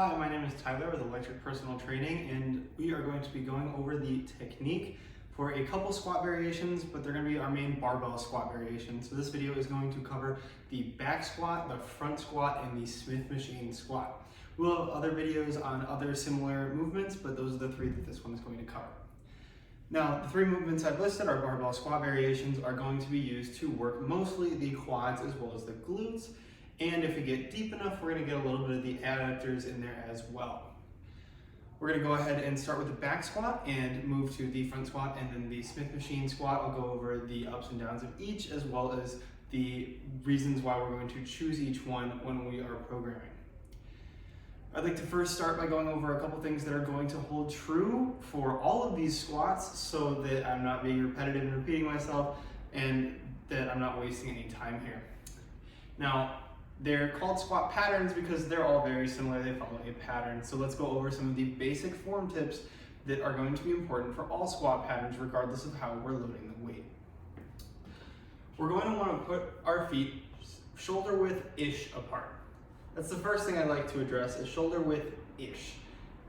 Hi, my name is Tyler with Electric Personal Training, and we are going to be going over the technique for a couple squat variations, but they're going to be our main barbell squat variations. So this video is going to cover the back squat, the front squat, and the Smith machine squat. We'll have other videos on other similar movements, but those are the three that this one is going to cover. Now, the three movements I've listed, our barbell squat variations, are going to be used to work mostly the quads as well as the glutes. And if we get deep enough, we're going to get a little bit of the adductors in there as well. We're going to go ahead and start with the back squat and move to the front squat, and then the Smith machine squat. I'll go over the ups and downs of each, as well as the reasons why we're going to choose each one when we are programming. I'd like to first start by going over a couple things that are going to hold true for all of these squats so that I'm not being repetitive and repeating myself, and that I'm not wasting any time here. Now, they're called squat patterns because they're all very similar. They follow a pattern. So let's go over some of the basic form tips that are going to be important for all squat patterns, regardless of how we're loading the weight. We're going to want to put our feet shoulder width-ish apart. That's the first thing I'd like to address, is shoulder width-ish.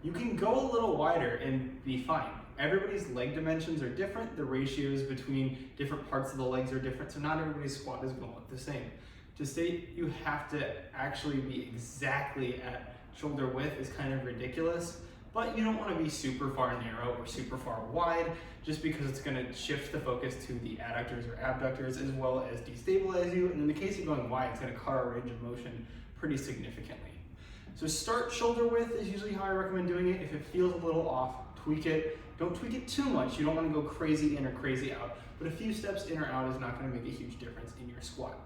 You can go a little wider and be fine. Everybody's leg dimensions are different. The ratios between different parts of the legs are different, so not everybody's squat is going to look the same. To state you have to actually be exactly at shoulder width is kind of ridiculous, but you don't want to be super far narrow or super far wide, just because it's going to shift the focus to the adductors or abductors, as well as destabilize you. And in the case of going wide, it's going to cut our range of motion pretty significantly. So start shoulder width is usually how I recommend doing it. If it feels a little off, tweak it. Don't tweak it too much. You don't want to go crazy in or crazy out, but a few steps in or out is not going to make a huge difference in your squat.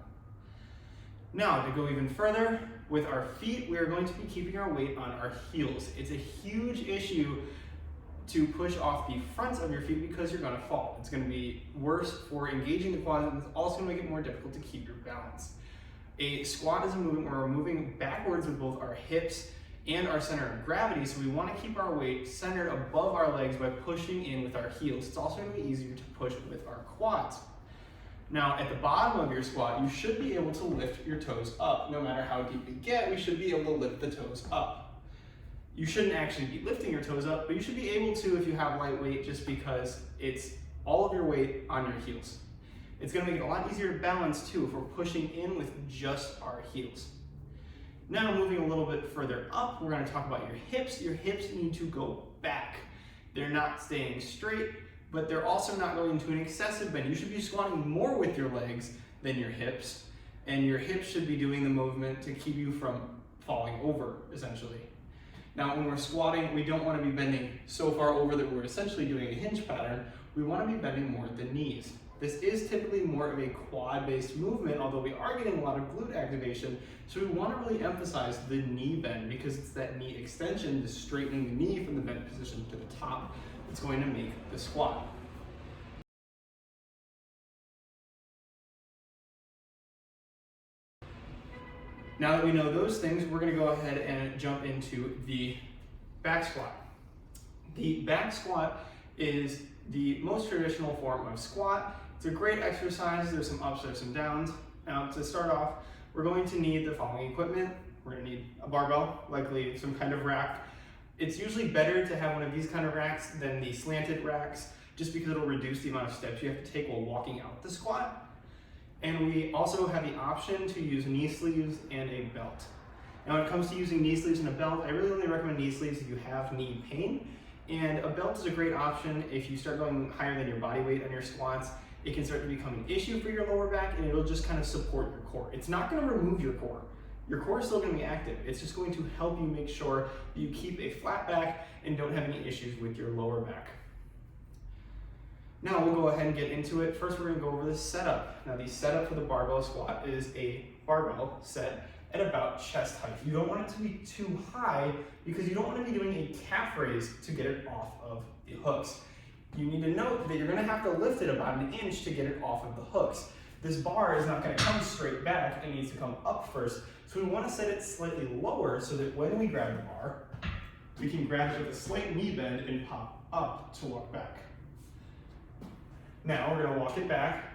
Now, to go even further, with our feet, we are going to be keeping our weight on our heels. It's a huge issue to push off the fronts of your feet because you're going to fall. It's going to be worse for engaging the quads, and it's also going to make it more difficult to keep your balance. A squat is a movement where we're moving backwards with both our hips and our center of gravity, so we want to keep our weight centered above our legs by pushing in with our heels. It's also going to be easier to push with our quads. Now, at the bottom of your squat, you should be able to lift your toes up. No matter how deep we get, we should be able to lift the toes up. You shouldn't actually be lifting your toes up, but you should be able to if you have light weight, just because it's all of your weight on your heels. It's going to make it a lot easier to balance too if we're pushing in with just our heels. Now, moving a little bit further up, we're going to talk about your hips. Your hips need to go back. They're not staying straight, but they're also not going to an excessive bend. You should be squatting more with your legs than your hips, and your hips should be doing the movement to keep you from falling over, essentially. Now, when we're squatting, we don't want to be bending so far over that we're essentially doing a hinge pattern. We want to be bending more at the knees. This is typically more of a quad-based movement, although we are getting a lot of glute activation, so we want to really emphasize the knee bend, because it's that knee extension, the straightening the knee from the bent position to the top, that's going to make the squat. Now that we know those things, we're going to go ahead and jump into the back squat. The back squat is the most traditional form of squat. It's a great exercise. There's some ups, there's some downs. Now, to start off, we're going to need the following equipment. We're going to need a barbell, likely some kind of rack. It's usually better to have one of these kind of racks than the slanted racks, just because it'll reduce the amount of steps you have to take while walking out the squat. And we also have the option to use knee sleeves and a belt. Now, when it comes to using knee sleeves and a belt, I really only recommend knee sleeves if you have knee pain. And a belt is a great option if you start going higher than your body weight on your squats. It can start to become an issue for your lower back, and it'll just kind of support your core. It's not going to remove your core. Your core is still going to be active. It's just going to help you make sure that you keep a flat back and don't have any issues with your lower back. Now we'll go ahead and get into it. First, we're going to go over the setup. Now, the setup for the barbell squat is a barbell set at about chest height. You don't want it to be too high because you don't want to be doing a calf raise to get it off of the hooks. You need to note that you're going to have to lift it about an inch to get it off of the hooks. This bar is not going to come straight back. It needs to come up first. So we want to set it slightly lower so that when we grab the bar, we can grab it with a slight knee bend and pop up to walk back. Now we're going to walk it back.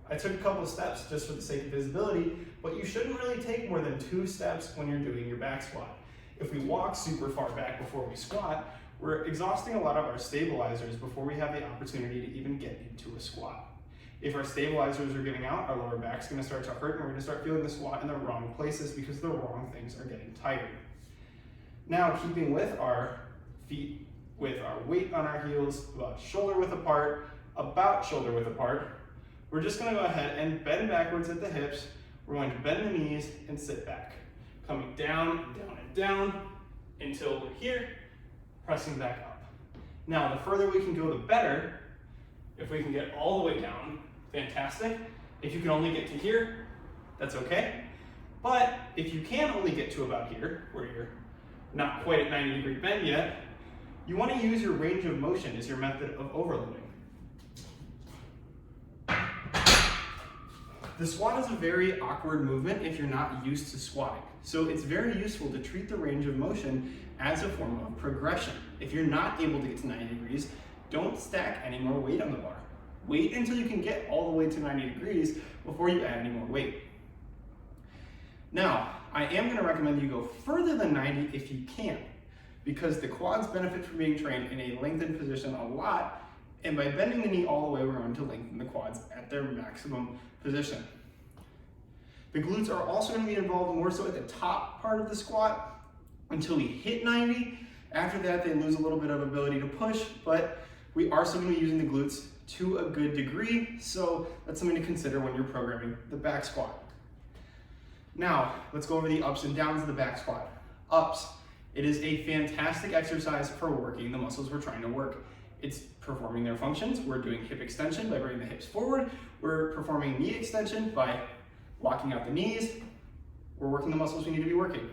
I took a couple of steps just for the sake of visibility, but you shouldn't really take more than 2 steps when you're doing your back squat. If we walk super far back before we squat, we're exhausting a lot of our stabilizers before we have the opportunity to even get into a squat. If our stabilizers are giving out, our lower back's gonna start to hurt and we're gonna start feeling the squat in the wrong places because the wrong things are getting tighter. Now, keeping with our feet, with our weight on our heels, about shoulder width apart, we're just gonna go ahead and bend backwards at the hips. We're going to bend the knees and sit back. Coming down, down, and down until we're here, pressing back up. Now, the further we can go, the better. If we can get all the way down, fantastic. If you can only get to here, that's okay. But if you can only get to about here, where you're not quite at 90-degree bend yet, you want to use your range of motion as your method of overloading. The squat is a very awkward movement if you're not used to squatting. So it's very useful to treat the range of motion as a form of progression. If you're not able to get to 90 degrees, don't stack any more weight on the bar. Wait until you can get all the way to 90 degrees before you add any more weight. Now, I am going to recommend you go further than 90 if you can, because the quads benefit from being trained in a lengthened position a lot, and by bending the knee all the way, we're going to lengthen the quads at their maximum position. The glutes are also going to be involved more so at the top part of the squat until we hit 90. After that, they lose a little bit of ability to push, but we are still going to be using the glutes to a good degree, so that's something to consider when you're programming the back squat. Now, let's go over the ups and downs of the back squat. Ups. It is a fantastic exercise for working the muscles we're trying to work. It's performing their functions. We're doing hip extension by bringing the hips forward. We're performing knee extension by locking out the knees. We're working the muscles we need to be working.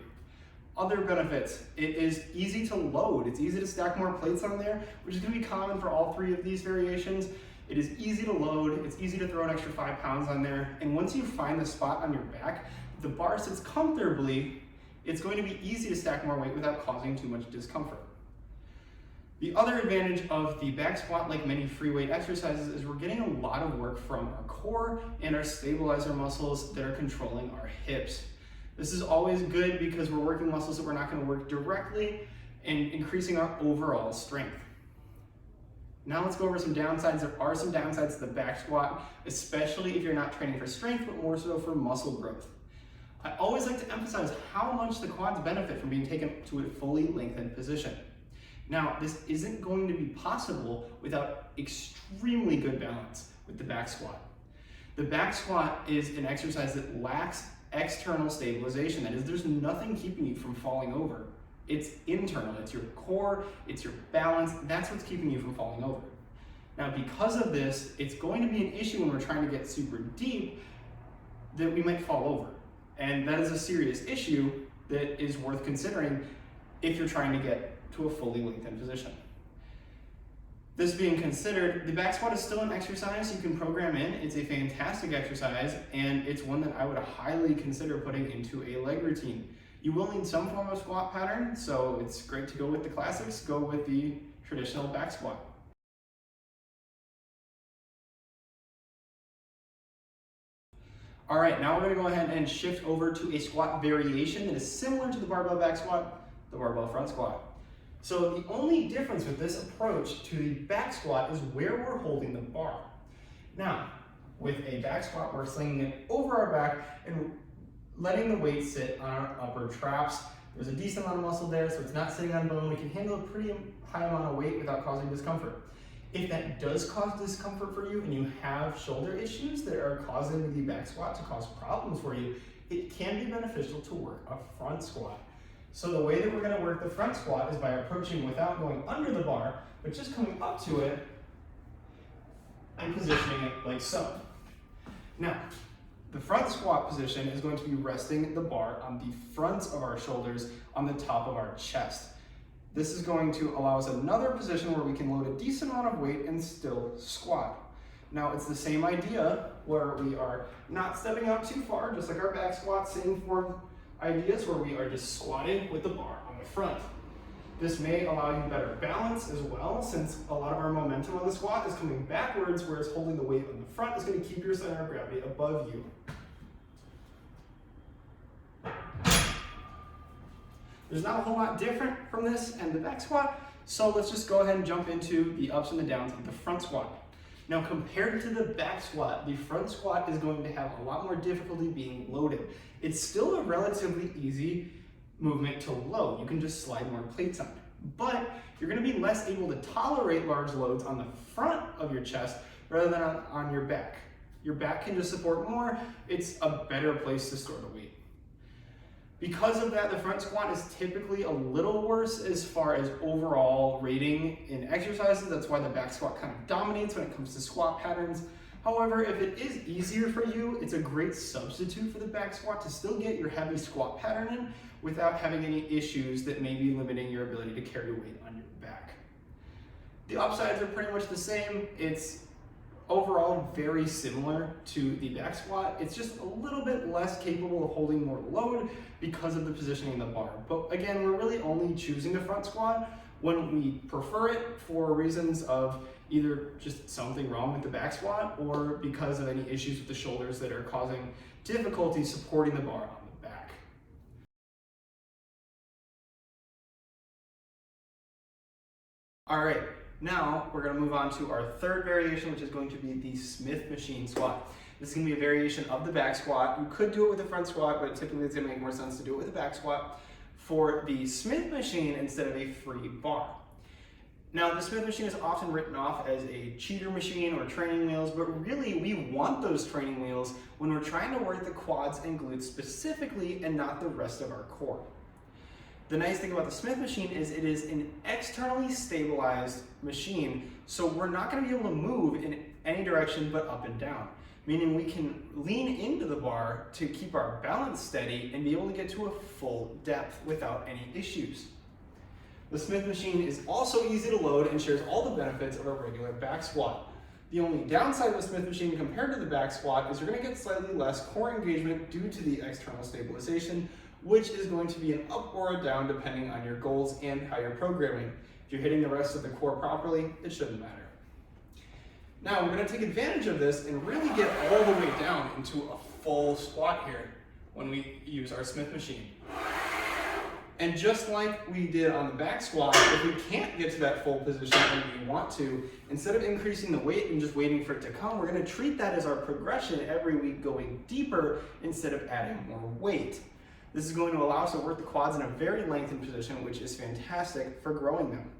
Other benefits, it is easy to load. It's easy to stack more plates on there, which is going to be common for all three of these variations. It is easy to load. It's easy to throw an extra 5 pounds on there. And once you find the spot on your back, the bar sits comfortably, it's going to be easy to stack more weight without causing too much discomfort. The other advantage of the back squat, like many free weight exercises, is we're getting a lot of work from our core and our stabilizer muscles that are controlling our hips. This is always good because we're working muscles that we're not going to work directly and increasing our overall strength. Now let's go over some downsides. There are some downsides to the back squat, especially if you're not training for strength, but more so for muscle growth. I always like to emphasize how much the quads benefit from being taken to a fully lengthened position. Now, this isn't going to be possible without extremely good balance with the back squat. The back squat is an exercise that lacks external stabilization. That is, there's nothing keeping you from falling over. It's internal, it's your core, it's your balance, that's what's keeping you from falling over. Now, because of this, it's going to be an issue when we're trying to get super deep that we might fall over. And that is a serious issue that is worth considering if you're trying to get to a fully lengthened position. This being considered, the back squat is still an exercise you can program in. It's a fantastic exercise, and it's one that I would highly consider putting into a leg routine. You will need some form of squat pattern, so it's great to go with the classics, go with the traditional back squat. All right, now we're gonna go ahead and shift over to a squat variation that is similar to the barbell back squat, the barbell front squat. So the only difference with this approach to the back squat is where we're holding the bar. Now, with a back squat, we're slinging it over our back and letting the weight sit on our upper traps. There's a decent amount of muscle there, so it's not sitting on bone. We can handle a pretty high amount of weight without causing discomfort. If that does cause discomfort for you and you have shoulder issues that are causing the back squat to cause problems for you, it can be beneficial to work a front squat. So the way that we're going to work the front squat is by approaching without going under the bar, but just coming up to it and positioning it like so. Now, the front squat position is going to be resting the bar on the fronts of our shoulders on the top of our chest. This is going to allow us another position where we can load a decent amount of weight and still squat. Now, it's the same idea where we are not stepping out too far, just like our back squat, same form ideas where we are just squatting with the bar on the front. This may allow you better balance as well, since a lot of our momentum on the squat is coming backwards, whereas holding the weight on the front is going to keep your center of gravity above you. There's not a whole lot different from this and the back squat, so let's just go ahead and jump into the ups and the downs of the front squat. Now, compared to the back squat, the front squat is going to have a lot more difficulty being loaded. It's still a relatively easy movement to load. You can just slide more plates on it, but you're going to be less able to tolerate large loads on the front of your chest rather than on your back. Your back can just support more. It's a better place to store the weight. Because of that, the front squat is typically a little worse as far as overall rating in exercises. That's why the back squat kind of dominates when it comes to squat patterns. However, if it is easier for you, it's a great substitute for the back squat to still get your heavy squat pattern in without having any issues that may be limiting your ability to carry weight on your back. The upsides are pretty much the same. It's overall very similar to the back squat. It's just a little bit less capable of holding more load because of the positioning of the bar. But again, we're really only choosing the front squat when we prefer it for reasons of either just something wrong with the back squat or because of any issues with the shoulders that are causing difficulty supporting the bar on the back. All right. Now we're going to move on to our third variation, which is going to be the Smith machine squat. This is going to be a variation of the back squat. You could do it with the front squat, but typically it's going to make more sense to do it with the back squat for the Smith machine instead of a free bar. Now, the Smith machine is often written off as a cheater machine or training wheels, but really we want those training wheels when we're trying to work the quads and glutes specifically and not the rest of our core. The nice thing about the Smith machine is it is an externally stabilized machine, so we're not going to be able to move in any direction but up and down, meaning we can lean into the bar to keep our balance steady and be able to get to a full depth without any issues. The Smith machine is also easy to load and shares all the benefits of a regular back squat. The only downside of the Smith machine compared to the back squat is you're going to get slightly less core engagement due to the external stabilization, which is going to be an up or a down depending on your goals and how you're programming. If you're hitting the rest of the core properly, it shouldn't matter. Now we're going to take advantage of this and really get all the way down into a full squat here when we use our Smith machine. And just like we did on the back squat, if we can't get to that full position when we want to, instead of increasing the weight and just waiting for it to come, we're going to treat that as our progression every week going deeper instead of adding more weight. This is going to allow us to work the quads in a very lengthened position, which is fantastic for growing them.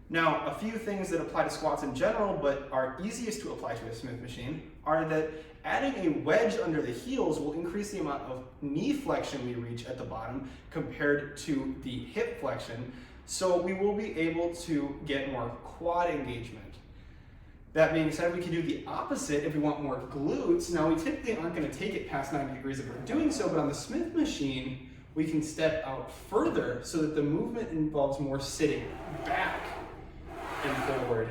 Now, a few things that apply to squats in general, but are easiest to apply to a Smith machine, are that adding a wedge under the heels will increase the amount of knee flexion we reach at the bottom compared to the hip flexion, so we will be able to get more quad engagement. That being said, we can do the opposite if we want more glutes. Now, we typically aren't going to take it past 90 degrees if we're doing so, but on the Smith machine, we can step out further so that the movement involves more sitting back and forward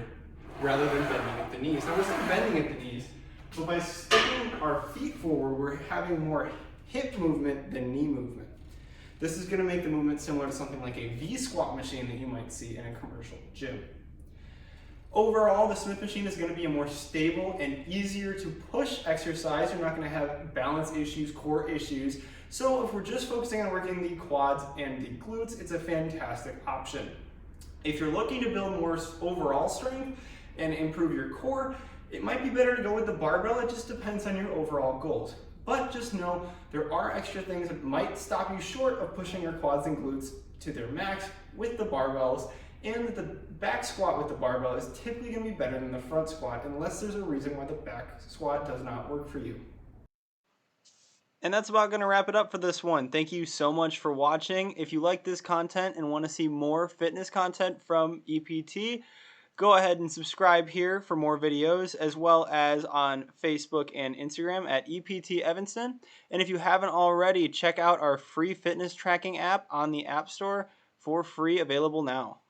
rather than bending at the knees. Now, we're still bending at the knees, but by sticking our feet forward, we're having more hip movement than knee movement. This is going to make the movement similar to something like a V-squat machine that you might see in a commercial gym. Overall, the Smith machine is going to be a more stable and easier to push exercise. You're not going to have balance issues, core issues. So if we're just focusing on working the quads and the glutes, it's a fantastic option. If you're looking to build more overall strength and improve your core, it might be better to go with the barbell. It just depends on your overall goals. But just know there are extra things that might stop you short of pushing your quads and glutes to their max with the barbells, and that the back squat with the barbell is typically going to be better than the front squat unless there's a reason why the back squat does not work for you. And that's about going to wrap it up for this one. Thank you so much for watching. If you like this content and want to see more fitness content from EPT, go ahead and subscribe here for more videos, as well as on Facebook and Instagram at EPT Evanston. And if you haven't already, check out our free fitness tracking app on the App Store for free, available now.